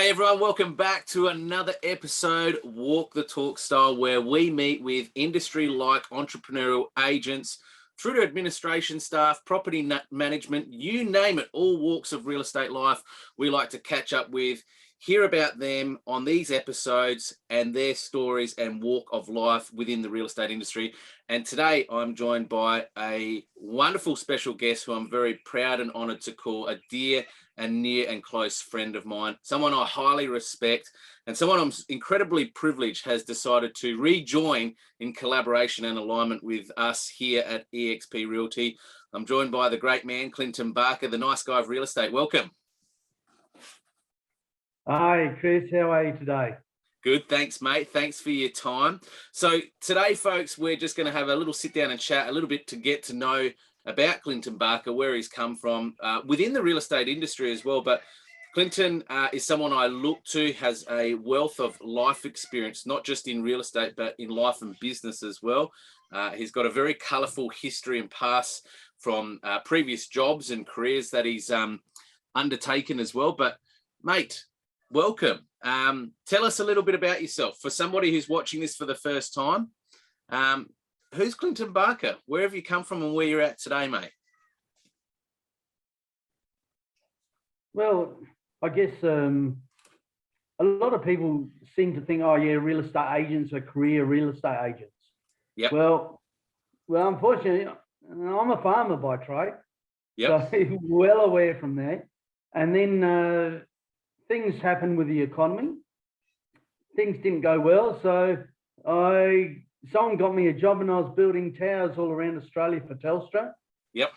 Hey everyone, welcome back to another episode, Walk the Talk Style, where we meet with industry-like entrepreneurial agents through to administration staff, property management, you name it, all walks of real estate life. We like to catch up with, hear about them on these episodes and their stories and walk of life within the real estate industry. And today I'm joined by a wonderful special guest who I'm very proud and honored to call a dear and near and close friend of mine, someone I highly respect, and someone I'm incredibly privileged has decided to rejoin in collaboration and alignment with us here at EXP Realty. I'm joined by the great man, Clint Barker, the nice guy of real estate. Welcome. Hi, Chris. How are you today? Good, thanks, mate. Thanks for your time. So today, folks, we're just going to have a little sit down and chat a little bit to get to know about Clinton Barker, where he's come from within the real estate industry as well. But Clinton is someone I look to, has a wealth of life experience, not just in real estate, but in life and business as well. He's got a very colourful history and past from previous jobs and careers that he's undertaken as well. But mate, welcome. Tell us a little bit about yourself. For somebody who's watching this for the first time, who's Clinton Barker? Where have you come from and where you're at today, mate? Well, I guess a lot of people seem to think, oh yeah, real estate agents are career real estate agents. Yep. Well, unfortunately, I'm a farmer by trade. Yep. So well aware from there. And then things happened with the economy. Things didn't go well. So someone got me a job and I was building towers all around Australia for Telstra. Yep.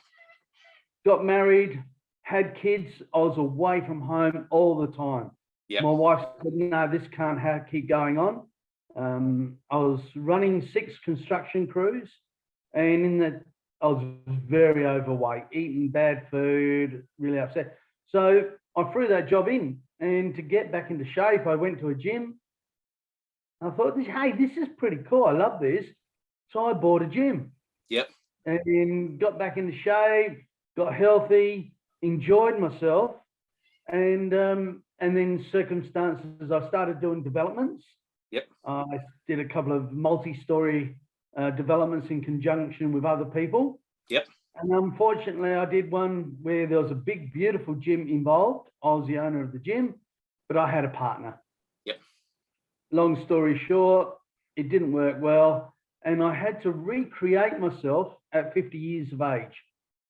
Got married, had kids. I was away from home all the time. Yep. My wife said, no, this can't keep going on. I was running 6 construction crews, and I was very overweight, eating bad food, really upset. So I threw that job in, and to get back into shape, I went to a gym. I thought, hey, this is pretty cool. I love this. So I bought a gym. Yep. And got back into shape, got healthy, enjoyed myself. And then circumstances, I started doing developments. Yep. I did a couple of multi-story developments in conjunction with other people. Yep. And unfortunately, I did one where there was a big, beautiful gym involved. I was the owner of the gym, but I had a partner. Yep. Long story short, it didn't work well. And I had to recreate myself at 50 years of age.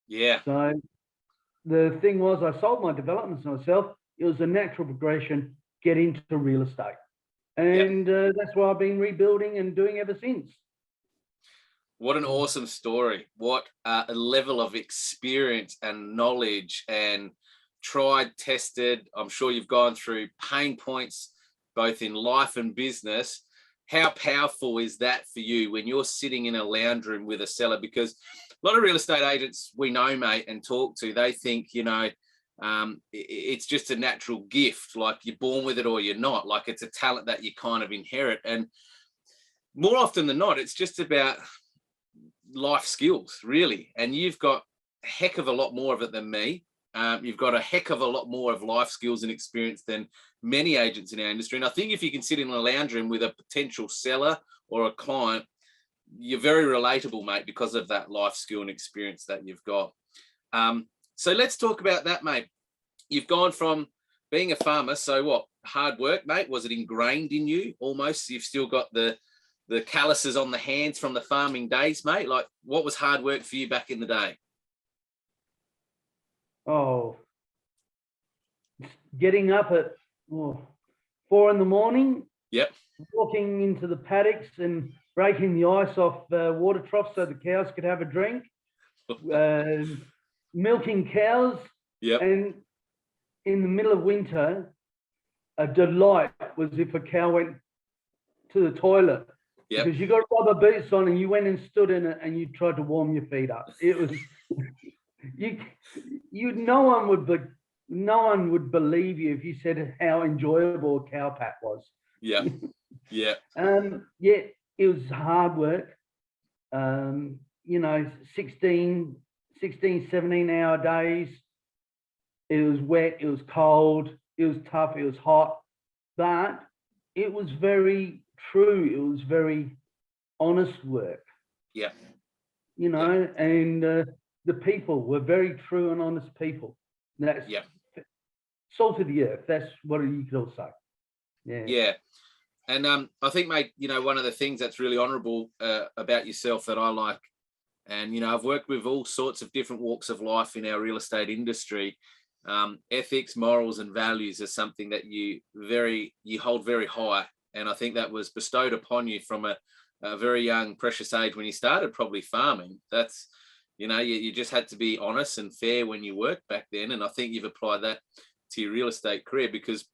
Yeah. So the thing was, I sold my developments myself. It was a natural progression, get into real estate. And that's what I've been rebuilding and doing ever since. What an awesome story. What a level of experience and knowledge and tried, tested. I'm sure you've gone through pain points, both in life and business. How powerful is that for you when you're sitting in a lounge room with a seller? Because a lot of real estate agents we know, mate, and talk to, they think, it's just a natural gift, like you're born with it or you're not, like it's a talent that you kind of inherit. And more often than not, it's just about life skills, really. And you've got a heck of a lot more of it than me. You've got a heck of a lot more of life skills and experience than many agents in our industry. And I think if you can sit in a lounge room with a potential seller or a client, you're very relatable, mate, because of that life skill and experience that you've got. So let's talk about that, mate. You've gone from being a farmer, so what? Hard work, mate? Was it ingrained in you almost? You've still got the calluses on the hands from the farming days, mate? Like, what was hard work for you back in the day? Oh, getting up at 4 in the morning. Yep. Walking into the paddocks and breaking the ice off water troughs so the cows could have a drink. Milking cows. Yep. And in the middle of winter, a delight was if a cow went to the toilet. Yep. Because you got rubber boots on and you went and stood in it and you tried to warm your feet up. It was no one would believe you if you said how enjoyable a cow pat was. Yeah. Yeah. It was hard work. 16, 17-hour days. It was wet, it was cold, it was tough, it was hot. but it was very true. It was very honest work. Yeah. You know, and the people were very true and honest people. That's salt of the earth. That's what you could all say. Yeah. Yeah. And I think, mate, you know, one of the things that's really honourable about yourself that I like, and, you know, I've worked with all sorts of different walks of life in our real estate industry. Ethics, morals and values are something that you hold very high. And I think that was bestowed upon you from a very young, precious age when you started probably farming. That's, you know, you just had to be honest and fair when you worked back then. And I think you've applied that to your real estate career because,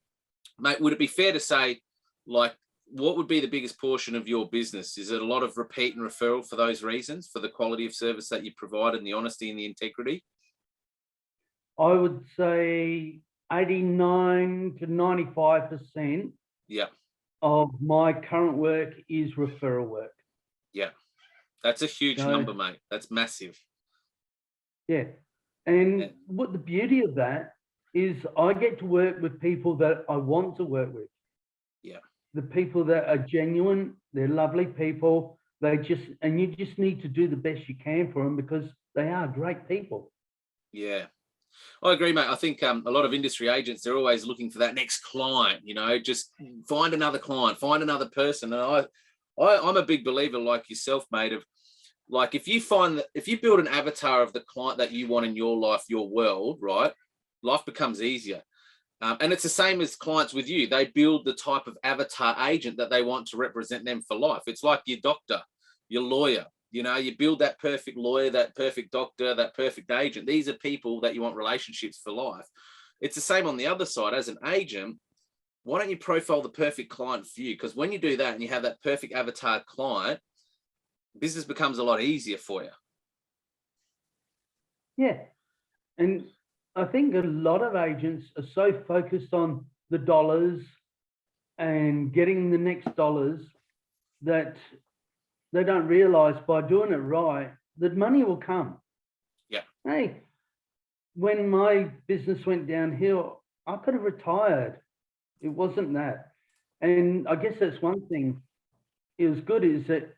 mate, would it be fair to say, like, what would be the biggest portion of your business? Is it a lot of repeat and referral for those reasons, for the quality of service that you provide and the honesty and the integrity? I would say 89 to 95% of my current work is referral work. Yeah, that's a huge number, mate. That's massive. Yeah. And what the beauty of that is I get to work with people that I want to work with. Yeah. The people that are genuine, they're lovely people. And you just need to do the best you can for them because they are great people. Yeah. I agree, mate. I think a lot of industry agents, they're always looking for that next client, you know, just find another client, find another person. And I'm a big believer like yourself, mate, of like, if you build an avatar of the client that you want in your life, your world, right, life becomes easier. And it's the same as clients with you. They build the type of avatar agent that they want to represent them for life. It's like your doctor, your lawyer. You know, you build that perfect lawyer, that perfect doctor, that perfect agent. These are people that you want relationships for life. It's the same on the other side. As an agent, why don't you profile the perfect client for you? Because when you do that and you have that perfect avatar client, business becomes a lot easier for you. Yeah. And I think a lot of agents are so focused on the dollars and getting the next dollars that they don't realize by doing it right, that money will come. Yeah. Hey, when my business went downhill, I could have retired. It wasn't that. And I guess that's one thing. It was good is that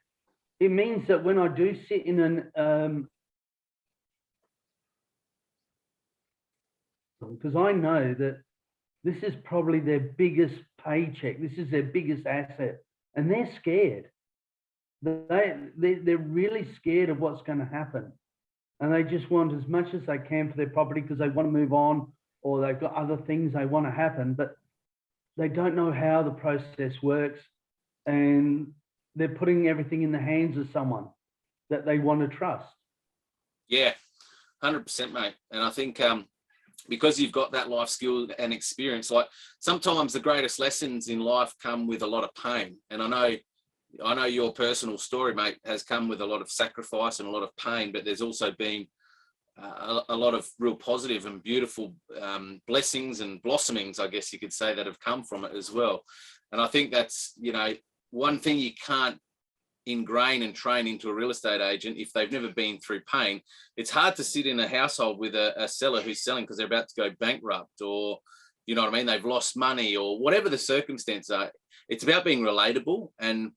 it means that when I do sit in an because I know that this is probably their biggest paycheck. This is their biggest asset, and they're scared. They're really scared of what's going to happen, and they just want as much as they can for their property because they want to move on, or they've got other things they want to happen, but they don't know how the process works, and they're putting everything in the hands of someone that they want to trust. Yeah, 100%, mate. And I think because you've got that life skill and experience, like sometimes the greatest lessons in life come with a lot of pain. And I know your personal story, mate, has come with a lot of sacrifice and a lot of pain, but there's also been a lot of real positive and beautiful blessings and blossomings, I guess you could say, that have come from it as well. And I think that's, you know, one thing you can't ingrain and train into a real estate agent if they've never been through pain. It's hard to sit in a household with a seller who's selling because they're about to go bankrupt, or, you know what I mean, they've lost money or whatever the circumstances are. It's about being relatable, and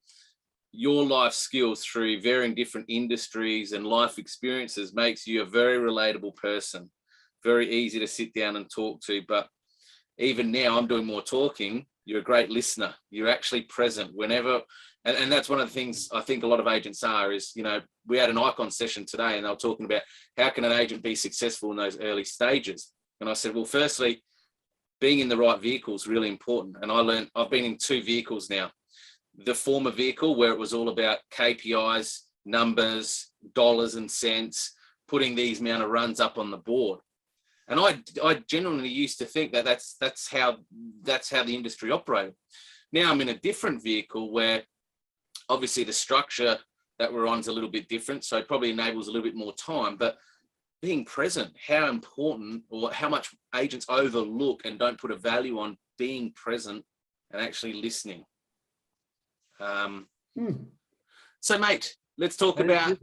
your life skills through varying different industries and life experiences makes you a very relatable person, very easy to sit down and talk to. But even now I'm doing more talking, you're a great listener. You're actually present whenever, and that's one of the things I think a lot of agents are, is, you know, we had an icon session today and they were talking about how can an agent be successful in those early stages. And I said, well, firstly, being in the right vehicle is really important. And I've been in 2 vehicles now. The former vehicle where it was all about KPIs, numbers, dollars and cents, putting these amount of runs up on the board. And I genuinely used to think that that's how the industry operated. Now I'm in a different vehicle where obviously the structure that we're on is a little bit different, so it probably enables a little bit more time, but being present, how important, or how much agents overlook and don't put a value on being present and actually listening. So, mate, let's talk about.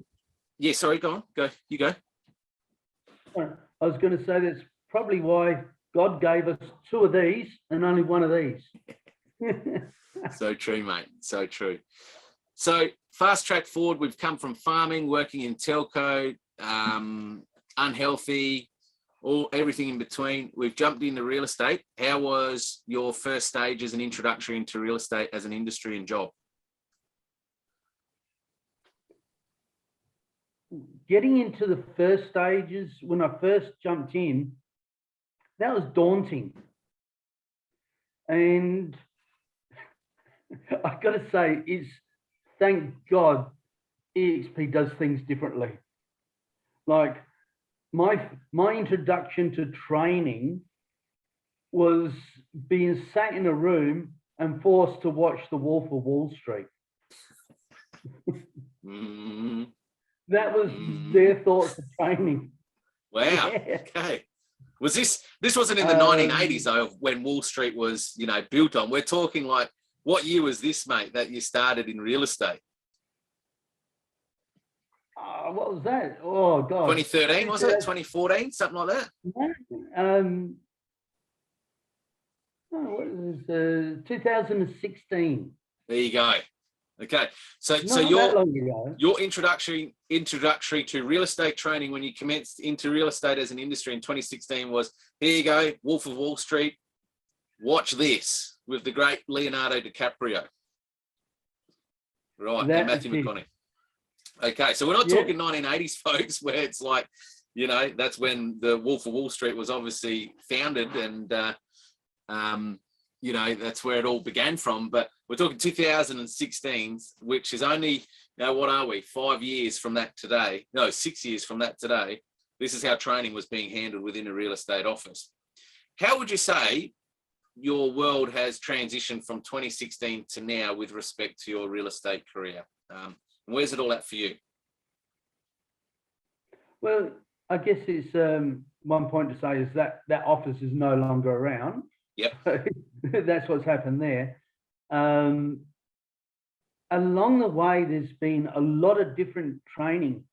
Yeah, sorry, go on. You go. I was going to say that's probably why God gave us 2 of these and only 1 of these. So true, mate. So true. So fast track forward, we've come from farming, working in telco, unhealthy, everything in between. We've jumped into real estate. How was your first stage as an introduction into real estate as an industry and job? Getting into the first stages, when I first jumped in, that was daunting. And I've got to say, thank God EXP does things differently. Like my introduction to training was being sat in a room and forced to watch The Wolf of Wall Street. That was their thoughts of training. Wow. Yeah. Okay. Was this wasn't in the 1980s though, when Wall Street was, built on? We're talking like, what year was this, mate, that you started in real estate? What was that? Oh God. 2013, was it? 2014, something like that? What is this? 2016. There you go. Okay, so your introductory to real estate training when you commenced into real estate as an industry in 2016 was, here you go, Wolf of Wall Street, watch this, with the great Leonardo DiCaprio. Right, and Matthew McConaughey. Okay, so we're not talking 1980s, folks, where it's like, that's when the Wolf of Wall Street was obviously founded, and that's where it all began from. But we're talking 2016, which is only, what are we, 5 years from that today? No, 6 years from that today. This is how training was being handled within a real estate office. How would you say your world has transitioned from 2016 to now with respect to your real estate career? Where's it all at for you? Well, I guess it's one point to say is that office is no longer around. Yep. That's what's happened there. Along the way, there's been a lot of different training.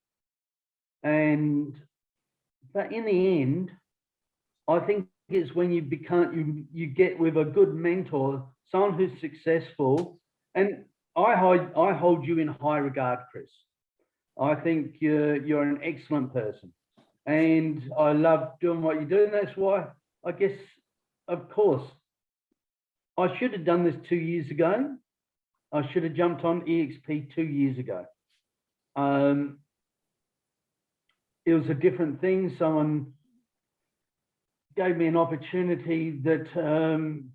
But in the end, I think it's when you get with a good mentor, someone who's successful, and I hold you in high regard, Chris. I think you're an excellent person, and I love doing what you do. And that's why, I guess, of course, I should have done this 2 years ago. I should have jumped on EXP 2 years ago. It was a different thing. Someone gave me an opportunity that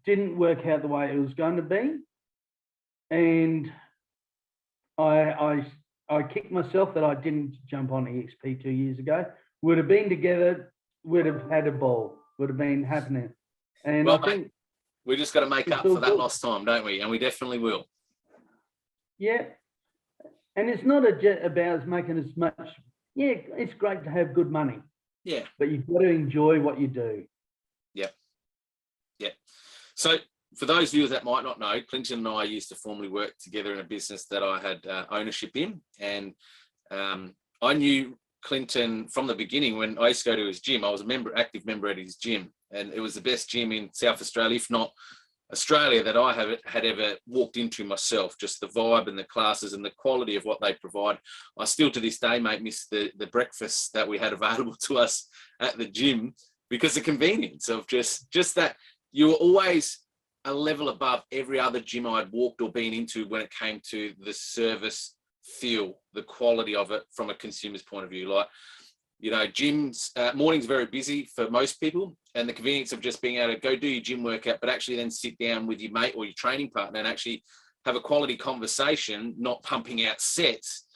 didn't work out the way it was going to be. And I kicked myself that I didn't jump on EXP 2 years ago. Would have been together, would have had a ball, would have been happening. And well, I think we just got to make up for that lost time, don't we? And we definitely will. Yeah. And it's not about making as much. Yeah, it's great to have good money. Yeah. But you've got to enjoy what you do. Yeah. Yeah. So for those viewers that might not know, Clint and I used to formerly work together in a business that I had ownership in. And I knew Clinton from the beginning. When I used to go to his gym, I was active member at his gym. And it was the best gym in South Australia, if not Australia, that I had ever walked into myself. Just the vibe and the classes and the quality of what they provide. I still to this day, mate, miss the breakfast that we had available to us at the gym, because the convenience of just that you were always a level above every other gym I'd walked or been into when it came to the service feel, the quality of it from a consumer's point of view. Like, gyms, mornings very busy for most people, and the convenience of just being able to go do your gym workout, but actually then sit down with your mate or your training partner and actually have a quality conversation, not pumping out sets.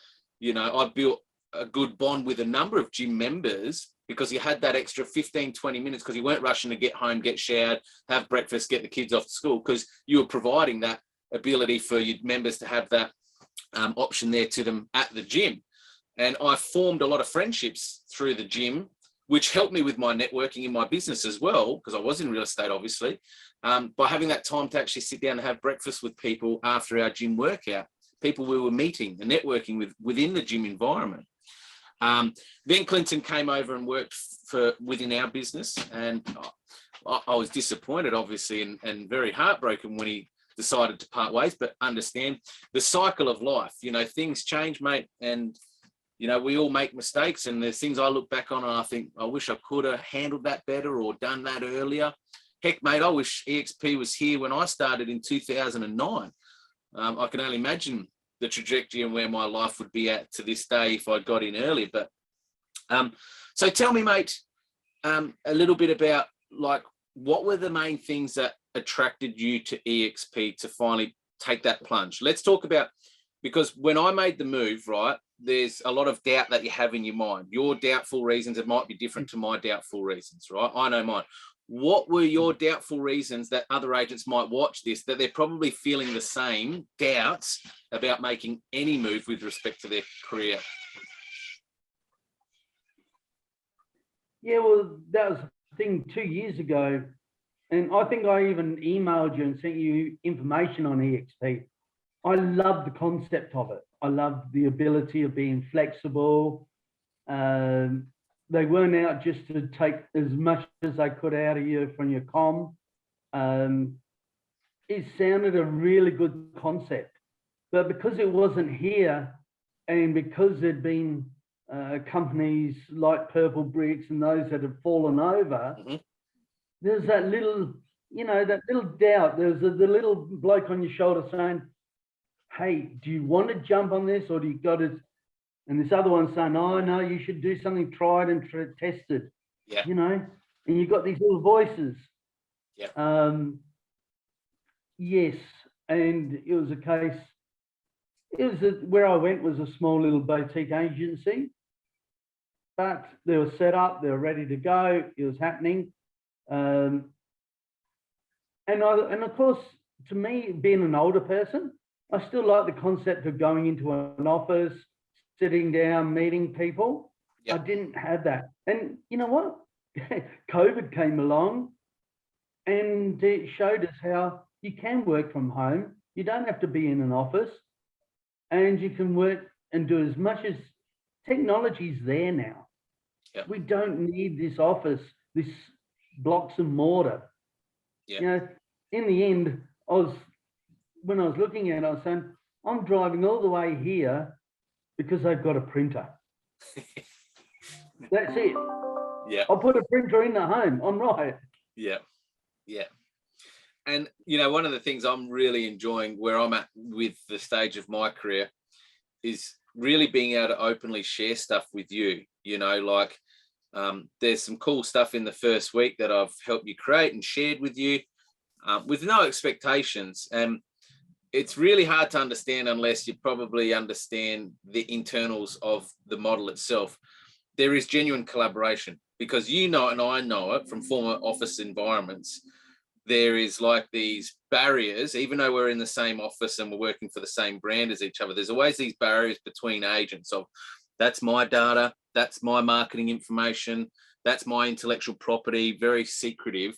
I built a good bond with a number of gym members because you had that extra 15, 20 minutes because you weren't rushing to get home, get showered, have breakfast, get the kids off to school, because you were providing that ability for your members to have that option there to them at the gym. And I formed a lot of friendships through the gym, which helped me with my networking in my business as well, because I was in real estate, obviously, by having that time to actually sit down and have breakfast with people after our gym workout, people we were meeting and networking with within the gym environment. Then Clinton came over and worked within our business, and I was disappointed, obviously, and very heartbroken when he decided to part ways, but understand the cycle of life. You know, things change, mate, and you know, we all make mistakes, and there's things I look back on and I think, I wish I could have handled that better or done that earlier. Heck, mate, I wish EXP was here when I started in 2009. I can only imagine the trajectory and where my life would be at to this day if I got in earlier. But so tell me, mate, a little bit about, like, what were the main things that attracted you to EXP to finally take that plunge? Let's talk about, because when I made the move, right, there's a lot of doubt that you have in your mind. Your doubtful reasons, it might be different to my doubtful reasons, right? I know mine. What were your doubtful reasons that other agents might watch this, that they're probably feeling the same doubts about making any move with respect to their career? Yeah, well, that was the thing 2 years ago. And I think I even emailed you and sent you information on EXP. I love the concept of it. I love the ability of being flexible. They weren't out just to take as much as they could out of you from your comm. It sounded a really good concept. But because it wasn't here, and because there'd been companies like Purple Bricks and those that have fallen over, there's that little, you know, that little doubt. There's the little bloke on your shoulder saying, hey, do you want to jump on this, or do you got to? And this other one saying, oh, no, you should do something tried and tested. Yeah. You know, and you've got these little voices. Yeah. Yes. And it was a case, where I went was a small little boutique agency, but they were set up, they were ready to go, it was happening. And of course, to me, being an older person, I still like the concept of going into an office, sitting down, meeting people. Yep. I didn't have that. And you know what? COVID came along and it showed us how you can work from home. You don't have to be in an office, and you can work and do as much as technology's there now. Yep. We don't need this office, this blocks and mortar. Yep. You know, in the end, when I was looking at it, I was saying, I'm driving all the way here because they've got a printer. That's it. Yeah. I'll put a printer in the home. I'm right. Yeah. Yeah. And, you know, one of the things I'm really enjoying where I'm at with the stage of my career is really being able to openly share stuff with you. You know, like there's some cool stuff in the first week that I've helped you create and shared with you with no expectations. And it's really hard to understand unless you probably understand the internals of the model itself. There is genuine collaboration because you know, and I know it from former office environments, there is like these barriers, even though we're in the same office and we're working for the same brand as each other, there's always these barriers between agents of that's my data, that's my marketing information, that's my intellectual property, very secretive.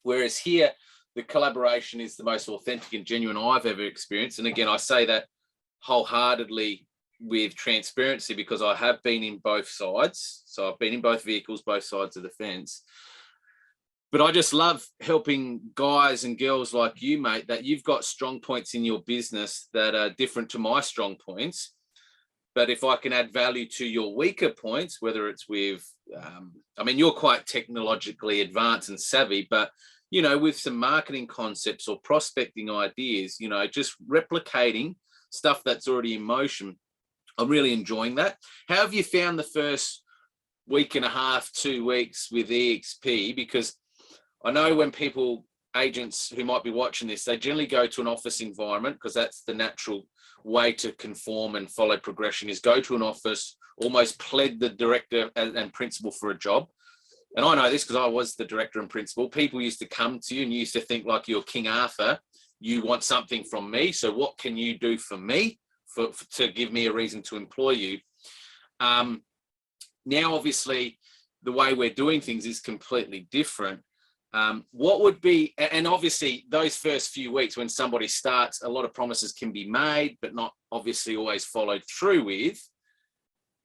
Whereas here, the collaboration is the most authentic and genuine I've ever experienced. And again, I say that wholeheartedly with transparency because I have been in both sides. So I've been in both vehicles, both sides of the fence. But I just love helping guys and girls like you, mate, that you've got strong points in your business that are different to my strong points. But if I can add value to your weaker points, whether it's with, I mean, you're quite technologically advanced and savvy, but you know, with some marketing concepts or prospecting ideas, you know, just replicating stuff that's already in motion. I'm really enjoying that. How have you found the first week and a half, 2 weeks with EXP? Because I know when agents who might be watching this, they generally go to an office environment because that's the natural way to conform and follow progression is go to an office, almost pled the director and principal for a job. And I know this because I was the director and principal. People used to come to you and you used to think like you're King Arthur. You want something from me. So what can you do for me to give me a reason to employ you? Now, obviously, the way we're doing things is completely different. What would be, and obviously those first few weeks when somebody starts, a lot of promises can be made, but not obviously always followed through with.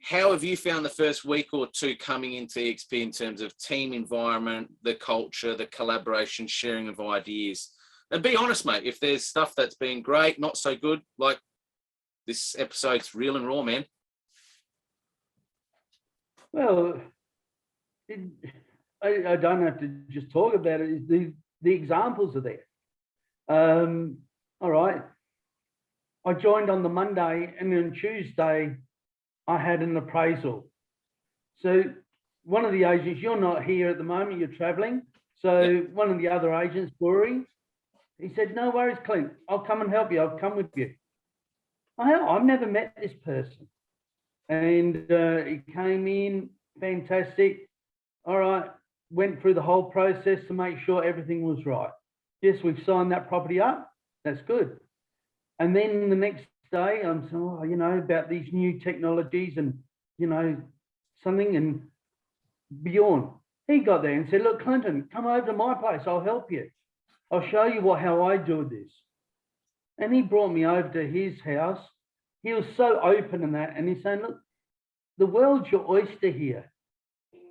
How have you found the first week or two coming into EXP in terms of team environment, the culture, the collaboration, sharing of ideas? And be honest, mate, if there's stuff that's been great, not so good, like this episode's real and raw, man. Well, I don't have to just talk about it. The examples are there. All right. I joined on the Monday, and then Tuesday I had an appraisal. So one of the agents, you're not here at the moment, you're traveling. So one of the other agents, Bury, he said, no worries, Clint, I'll come and help you. I'll come with you. I've never met this person. And he came in, fantastic. All right, went through the whole process to make sure everything was right. Yes, we've signed that property up. That's good. And then the next day, I'm saying, about these new technologies and, something, and Bjorn, he got there and said, look, Clinton, come over to my place. I'll help you. I'll show you how I do this. And he brought me over to his house. He was so open in that. And he's saying, look, the world's your oyster here.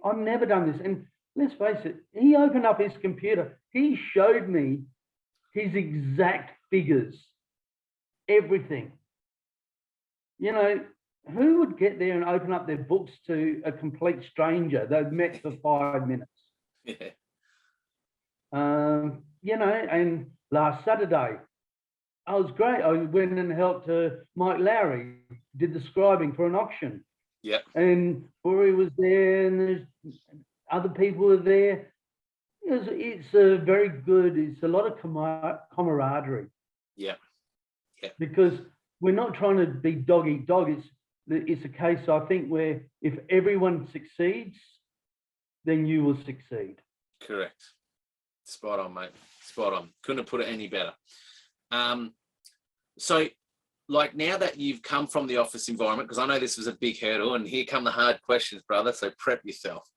I've never done this. And let's face it, he opened up his computer. He showed me his exact figures, everything. Who would get there and open up their books to a complete stranger they've met for 5 minutes? Yeah. And last Saturday, I was great. I went and helped Mike Lowry, did the scribing for an auction. Yeah. And Bury was there, and there's other people were there. It's a very good, it's a lot of camaraderie. Yeah. Yeah. Because we're not trying to be dog eat dog. It's a case, I think, where if everyone succeeds, then you will succeed. Correct. Spot on, mate. Spot on. Couldn't have put it any better. So, like, now that you've come from the office environment, because I know this was a big hurdle, and here come the hard questions, brother, so prep yourself.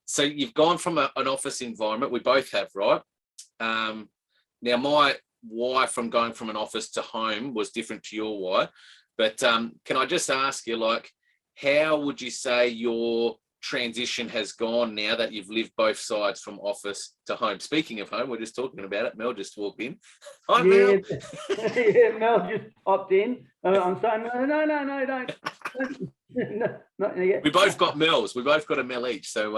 So you've gone from an office environment, we both have, right? Now, my why from going from an office to home was different to your why. But can I just ask you, like, how would you say your transition has gone now that you've lived both sides from office to home? Speaking of home, we're just talking about it. Mel just walked in. Hi, Mel. Yeah, Mel just popped in. I'm saying, no, don't. No, not yet. We both got Mels. We both got a Mel each. So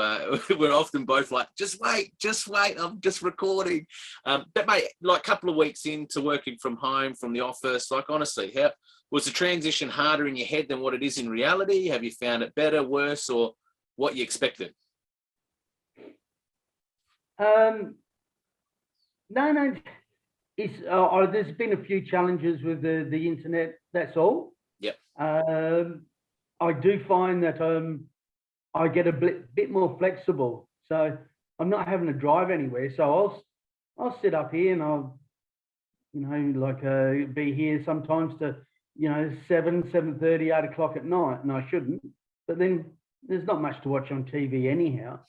we're often both like, just wait. I'm just recording. But mate, like a couple of weeks into working from home, from the office, like honestly, how was the transition harder in your head than what it is in reality? Have you found it better, worse, or what you expected? No. It's there's been a few challenges with the internet. That's all. Yep. I do find that I get a bit more flexible, so I'm not having to drive anywhere. So I'll sit up here and I'll, be here sometimes to 7:30, 8 o'clock at night, and I shouldn't. But then there's not much to watch on TV anyhow.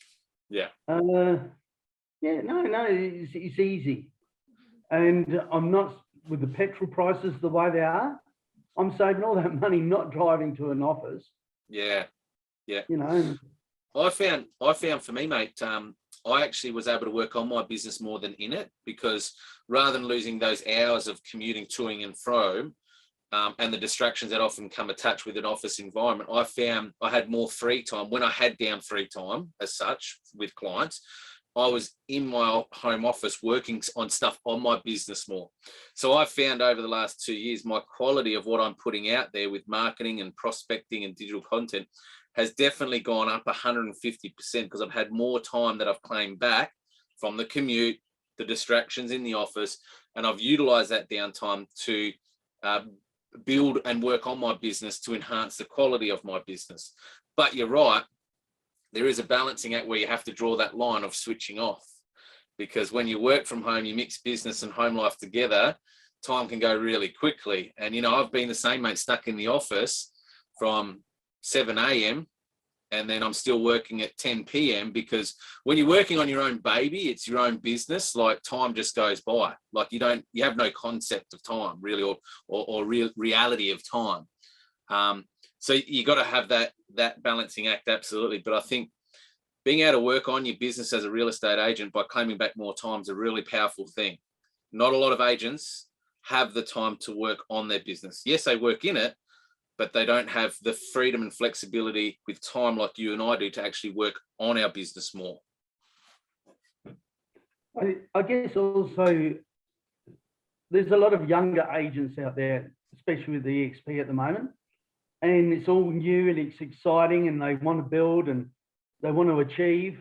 Yeah. It's easy, and I'm not, with the petrol prices the way they are, I'm saving all that money not driving to an office. Yeah. I found for me, mate, I actually was able to work on my business more than in it, because rather than losing those hours of commuting to and fro, and the distractions that often come attached with an office environment, I found I had more free time. When I had down free time as such with clients, I was in my home office working on stuff on my business more. So I found over the last 2 years, my quality of what I'm putting out there with marketing and prospecting and digital content has definitely gone up 150%, because I've had more time that I've claimed back from the commute, the distractions in the office, and I've utilized that downtime to build and work on my business to enhance the quality of my business. But you're right, there is a balancing act where you have to draw that line of switching off, because when you work from home, you mix business and home life together, time can go really quickly. And I've been the same, mate, stuck in the office from 7 a.m. and then I'm still working at 10 p.m. because when you're working on your own baby, it's your own business, like time just goes by. Like you have no concept of time really, or real reality of time. So you got to have that balancing act, absolutely. But I think being able to work on your business as a real estate agent by claiming back more time is a really powerful thing. not a lot of agents have the time to work on their business. Yes, they work in it, but they don't have the freedom and flexibility with time like you and I do to actually work on our business more. I guess also there's a lot of younger agents out there, especially with the EXP at the moment, and it's all new and it's exciting and they want to build and they want to achieve.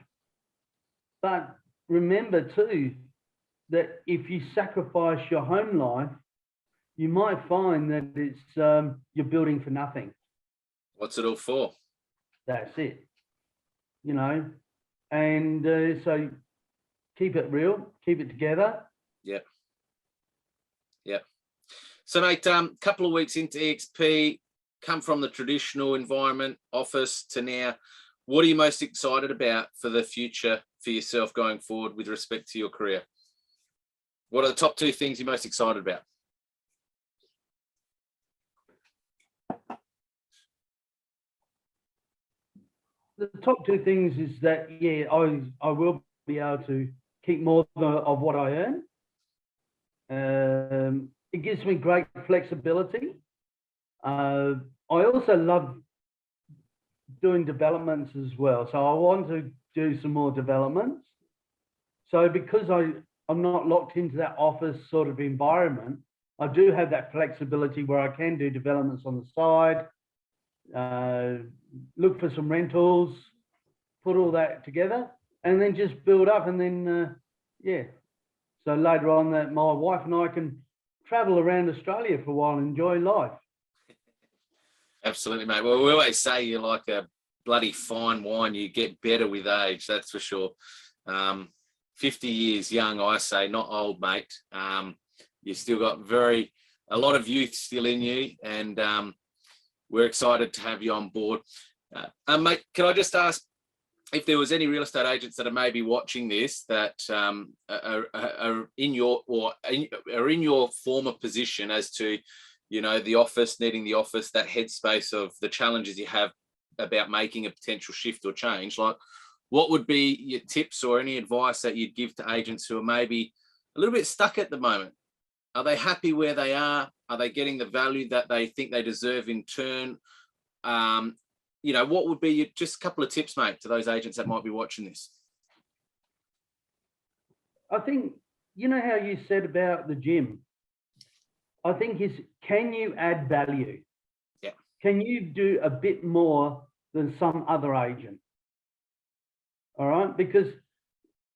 But remember too, that if you sacrifice your home life, you might find that it's you're building for nothing. What's it all for? That's it, you know. And so keep it real, keep it together. Yeah. Yeah. So mate, couple of weeks into EXP, come from the traditional environment, office, to now, what are you most excited about for the future for yourself going forward with respect to your career? What are the top 2 things you're most excited about? The top 2 things is that, yeah, I will be able to keep more of what I earn. It gives me great flexibility. I also love doing developments as well. So I want to do some more developments. So because I'm not locked into that office sort of environment, I do have that flexibility where I can do developments on the side, look for some rentals, put all that together, and then just build up. And then, yeah. So later on, that my wife and I can travel around Australia for a while and enjoy life. Absolutely, mate. Well, we always say you're like a bloody fine wine. You get better with age, that's for sure. 50 years young, I say, not old, mate. You still got a lot of youth still in you, and we're excited to have you on board. Mate, can I just ask if there was any real estate agents that are maybe watching this that are in your former position as to, you know, the office, needing the office, that headspace of the challenges you have about making a potential shift or change? Like, what would be your tips or any advice that you'd give to agents who are maybe a little bit stuck at the moment? Are they happy where they are? Are they getting the value that they think they deserve in turn? You know, what would be just a couple of tips, mate, to those agents that might be watching this? I think, you know how you said about the gym? I think can you add value? Yeah. Can you do a bit more than some other agent? All right, because,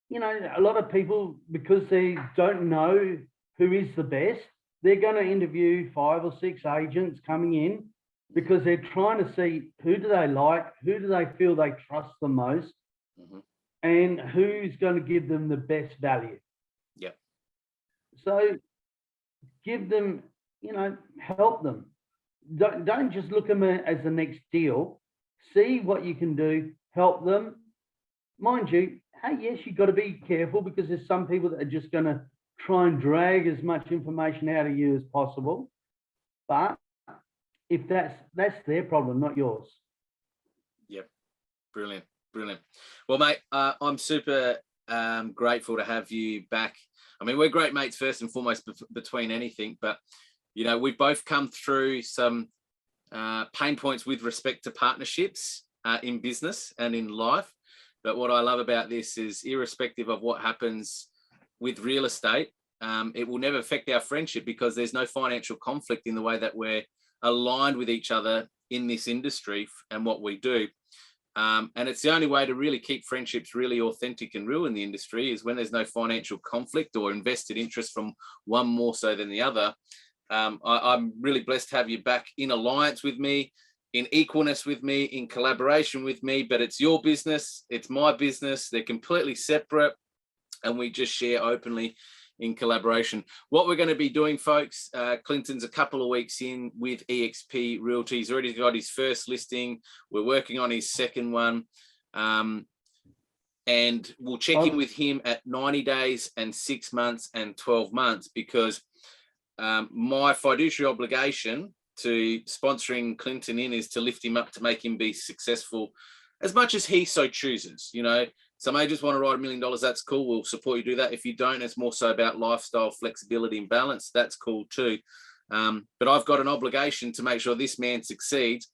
you know, a lot of people, because they don't know who is the best, they're going to interview 5 or 6 agents coming in because they're trying to see who do they like, who do they feel they trust the most, and who's going to give them the best value. Yeah. So give them, you know, help them. Don't just look at them as the next deal. See what you can do, help them. Mind you, hey, yes, you've got to be careful because there's some people that are just going to try and drag as much information out of you as possible. But if that's their problem, not yours. Yep. Brilliant. Brilliant. Well, mate, I'm super grateful to have you back. I mean, we're great mates first and foremost between anything, but, you know, we've both come through some pain points with respect to partnerships in business and in life. But what I love about this is, irrespective of what happens with real estate, it will never affect our friendship because there's no financial conflict in the way that we're aligned with each other in this industry and what we do. And it's the only way to really keep friendships really authentic and real in the industry is when there's no financial conflict or invested interest from one more so than the other. I'm really blessed to have you back in alliance with me, in equalness with me, in collaboration with me, but it's your business, it's my business, they're completely separate, and we just share openly in collaboration. What we're going to be doing, folks, Clinton's a couple of weeks in with EXP Realty. He's already got his first listing. We're working on his second one. And we'll check in with him at 90 days and 6 months and 12 months because my fiduciary obligation to sponsoring Clinton in is to lift him up, to make him be successful as much as he so chooses. You know, Some agents want to write $1 million. That's cool. We'll support you do that. If you don't, it's more so about lifestyle, flexibility, and balance. That's cool too. But I've got an obligation to make sure this man succeeds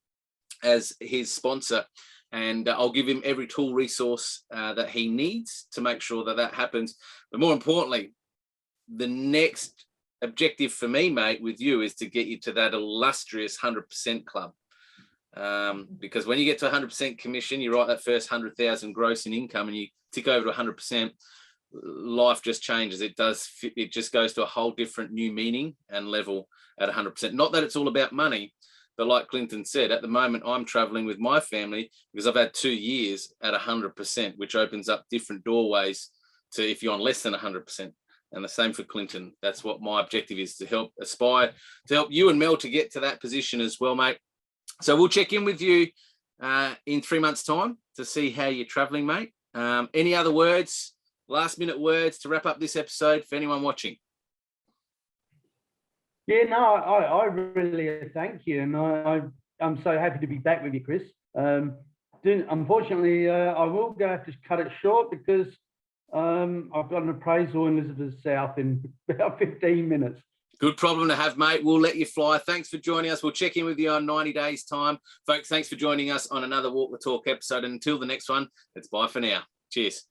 as his sponsor. And I'll give him every tool resource that he needs to make sure that that happens. But more importantly, the next objective for me, mate, with you is to get you to that illustrious 100% club. Because when you get to 100% commission, you write that first 100,000 gross in income and you tick over to 100%, life just changes. It just goes to a whole different new meaning and level at 100%. Not that it's all about money, but like Clinton said, at the moment, I'm traveling with my family because I've had 2 years at 100%, which opens up different doorways to if you're on less than 100%. And the same for Clinton. That's what my objective is, to help you and Mel to get to that position as well, mate. So we'll check in with you in 3 months' time to see how you're traveling, mate. Any other words, last minute words to wrap up this episode for anyone watching? Yeah, no, I really thank you. And I'm so happy to be back with you, Chris. Unfortunately, I will have to cut it short because I've got an appraisal in Elizabeth South in about 15 minutes. Good problem to have, mate. We'll let you fly. Thanks for joining us. We'll check in with you on 90 days' time. Folks, thanks for joining us on another Walk the Talk episode. And until the next one, it's bye for now. Cheers.